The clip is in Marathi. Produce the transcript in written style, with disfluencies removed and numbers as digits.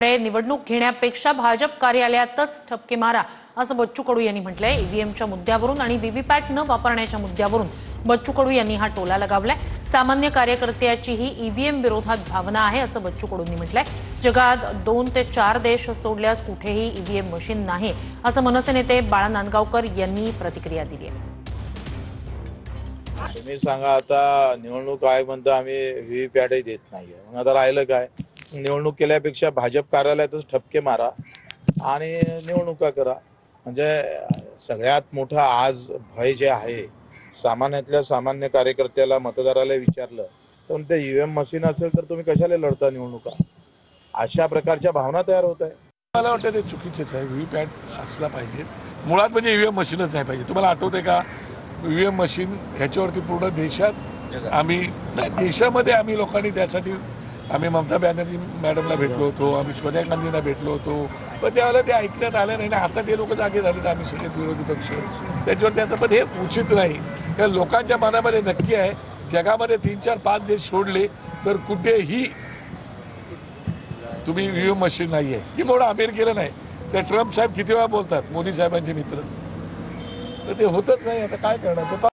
निवडणूक घेण्यापेक्षा भाजप कार्यालयातच ठपके मारा असं बच्चू कडू यांनी म्हटलंय। ईव्हीएमच्या मुद्द्यावरून आणि व्हीव्हीपॅट न वापरण्याच्या मुद्द्यावरून बच्चू कडू यांनी हा टोला लगावलाय। सामान्य कार्यकर्त्याचीही ईव्हीएम विरोधात भावना आहे असं बच्चू कडूंनी म्हटलंय। जगात 2 ते 4 देश सोडल्यास कुठेही ईव्हीएम मशीन नाही असं मनसे नेते बाळा नांदगावकर यांनी प्रतिक्रिया दिली आहे। तुम्ही सांगा, आता निवडणूक आयोग म्हणतो आम्ही व्हीव्हीपॅटही देत नाहीये, मग आता राहिलं काय? निवडणूक केल्यापेक्षा भाजप कार्यालयातच ठपके मारा आणि निवडणुका करा। म्हणजे सगळ्यात मोठं आज भय जे आहे, सामान्यातल्या सामान्य कार्यकर्त्याला मतदाराला विचारलं तर ते ईव्हीएम मशीन असेल तर तुम्ही कशाला लढता निवडणुका? अशा प्रकारच्या भावना तयार होत आहे। मला वाटतं ते चुकीचंच आहे। व्हीव्हीपॅट असला पाहिजे, मुळात म्हणजे ईव्हीएम मशीनच नाही पाहिजे। तुम्हाला आठवतंय का ईव्हीएम मशीन ह्याच्यावरती पूर्ण देशात आम्ही देशामध्ये आम्ही लोकांनी त्यासाठी आम्ही ममता बॅनर्जी मॅडमला भेटलो होतो, आम्ही सोनिया गांधींना भेटलो होतो, पण त्यावेळेला ते ऐकण्यात आलं नाही। आता ते लोक जागे झाले तर आम्ही सगळे विरोधी पक्ष त्याच्यावरती आता, पण हे उचित नाही। त्या लोकांच्या मनामध्ये नक्की आहे, जगामध्ये 3, 4, 5 देश सोडले तर कुठेही तुम्ही ईव्हीएम मशीन नाही आहे। की मोठं अमेरिकेला नाही, त्या ट्रम्प साहेब किती वेळा बोलतात मोदी साहेबांचे मित्र, तर ते होतच नाही। आता काय करणार?